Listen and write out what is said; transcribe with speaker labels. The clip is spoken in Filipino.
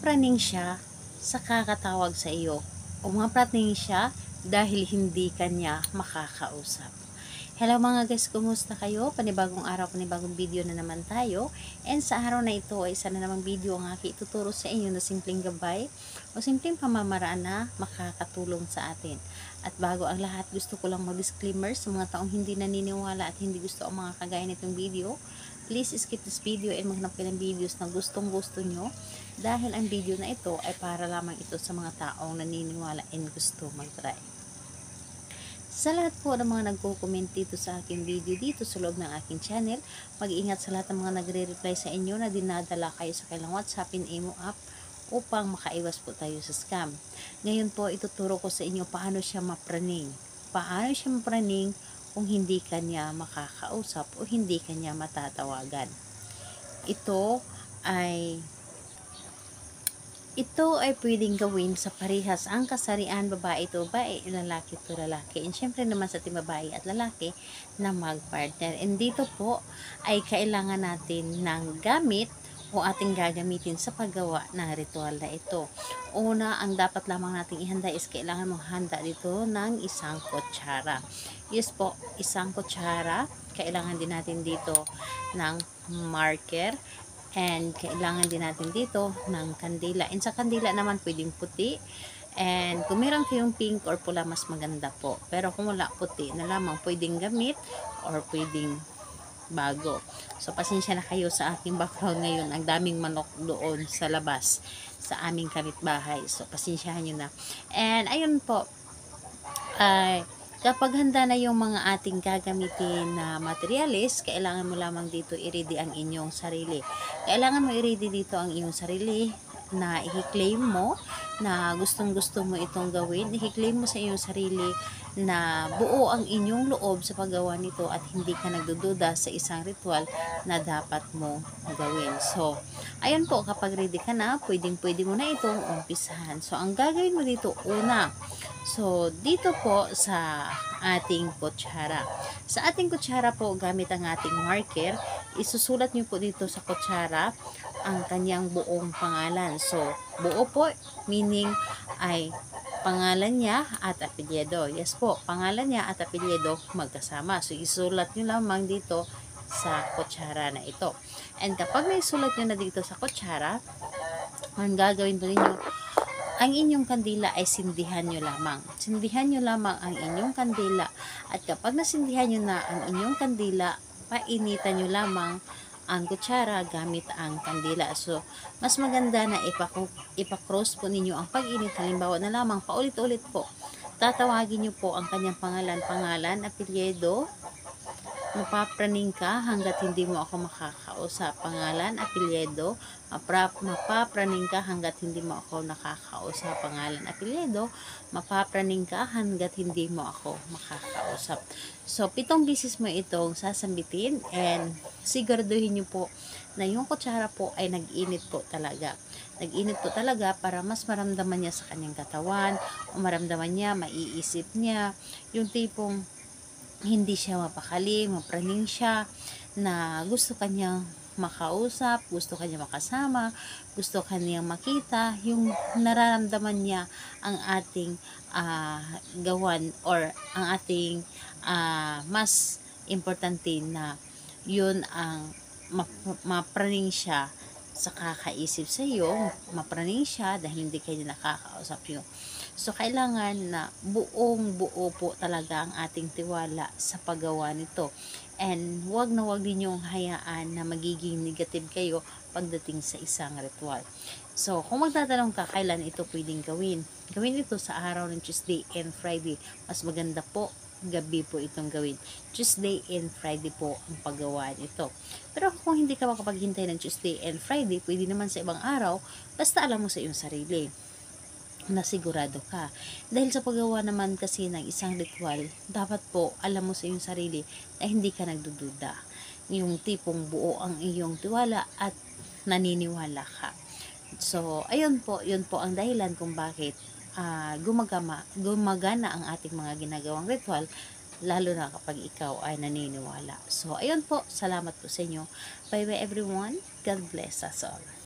Speaker 1: mapraning siya sa kakatawag sa iyo o mapraning siya dahil hindi kanya makakausap. Hello mga guys, kumusta kayo? Panibagong araw, panibagong video na naman tayo. And sa araw na ito ay isa na namang video ang aking ituturo sa inyo na simpleng gabay o simpleng pamamaraan na makakatulong sa atin. At bago ang lahat, gusto ko lang mag-disclaimer sa mga taong hindi naniniwala at hindi gusto ang mga kagaya nitong video. Please skip this video and maghanap kayo ng videos na gustong-gusto nyo dahil ang video na ito ay para lamang ito sa mga taong naniniwala and gusto mag-try. Sa lahat po ng mga nagko-comment dito sa aking video dito sa loob ng aking channel, mag-iingat sa lahat ng mga nagre-reply sa inyo na dinadala kayo sa kailang WhatsApp and Imo app upang makaiwas po tayo sa scam. Ngayon po, ituturo ko sa inyo paano siya mapraning. Paano siya mapraning kung hindi kanya makakausap o hindi kanya matatawagan. Ito ay pwedeng gawin sa parehas ang kasarian, babae ito babae, lalaki ito lalaki. And syempre naman sa ating babae at lalaki na mag-partner. And dito po ay kailangan natin ng gamit o ating gagamitin sa paggawa ng ritual na ito. Una, ang dapat lamang nating ihanda is kailangan mong handa dito ng isang kutsara. Yes po, isang kutsara. Kailangan din natin dito ng marker. And kailangan din natin dito ng kandila. And sa kandila naman pwedeng puti. And kung meron kayong pink or pula, mas maganda po. Pero kung wala, puti na lamang pwedeng gamit or pwedeng bago. So pasensya na kayo sa aking background ngayon. Ang daming manok doon sa labas sa aming kapitbahay. So pasensyahan nyo na. And ayun po, kapag handa na yung mga ating gagamitin na materials, kailangan mo lamang dito i-ready ang inyong sarili. Kailangan mo i-ready dito ang inyong sarili na i-claim mo na gustong-gusto mo itong gawin. I-claim mo sa inyong sarili na buo ang inyong loob sa paggawa nito at hindi ka nagdududa sa isang ritual na dapat mo gawin. So, ayun po, kapag ready ka na, pwedeng-pwede mo na itong umpisahan. So, ang gagawin mo dito, una, so, dito po sa ating kutsara. Sa ating kutsara po, gamit ang ating marker, isusulat nyo po dito sa kutsara ang kanyang buong pangalan. So, buo po, meaning ay pangalan niya at apelyido. Yes po, pangalan niya at apelyido magkasama. So, isulat nyo lamang dito sa kutsara na ito. And kapag may sulat nyo na dito sa kutsara, ang gagawin po ninyo, ang inyong kandila ay sindihan nyo lamang. Sindihan nyo lamang ang inyong kandila. At kapag nasindihan nyo na ang inyong kandila, painitan nyo lamang ang kutsara gamit ang kandila. So, mas maganda na ipakross po ninyo ang pag-init. Halimbawa na lamang, paulit-ulit po. Tatawagin nyo po ang kanyang pangalan, apelyido. Mapapraning ka hanggat hindi mo ako makakausap. Pangalan, apelyido. Mapapraning ka hanggat hindi mo ako nakakausap. Pangalan, apelyido. Mapapraning ka hanggat hindi mo ako makakausap. So, 7 beses mo itong sasambitin and siguraduhin nyo po na yung kutsara po ay nag-init po talaga. Nag-init po talaga para mas maramdaman niya sa kanyang katawan o maramdaman niya, maiisip niya yung tipong hindi siya mapakali, mapraning siya na gusto kanyang makausap, gusto kanyang makasama, gusto kanyang makita, yung nararamdaman niya ang ating gawan or ang ating mas importante na yun ang mapraning siya sa kakaisip sa iyo, mapraning siya dahil hindi kayo nakakausap yun. So, kailangan na buong-buo po talaga ang ating tiwala sa paggawa nito. And wag na wag ninyong hayaan na magiging negative kayo pagdating sa isang ritual. So, kung magtatanong ka kailan ito pwedeng gawin, gawin ito sa araw ng Tuesday and Friday. Mas maganda po gabi po itong gawin. Tuesday and Friday po ang paggawa nito. Pero kung hindi ka makapaghintay ng Tuesday and Friday, pwede naman sa ibang araw, basta alam mo sa iyong sarili na sigurado ka. Dahil sa paggawa naman kasi ng isang ritual, dapat po alam mo sa iyong sarili na hindi ka nagdududa. Yung tipong buo ang iyong tiwala at naniniwala ka. So, ayun po, yun po ang dahilan kung bakit gumagana ang ating mga ginagawang ritual, lalo na kapag ikaw ay naniniwala. So, ayun po, salamat po sa inyo. Bye bye everyone. God bless us all.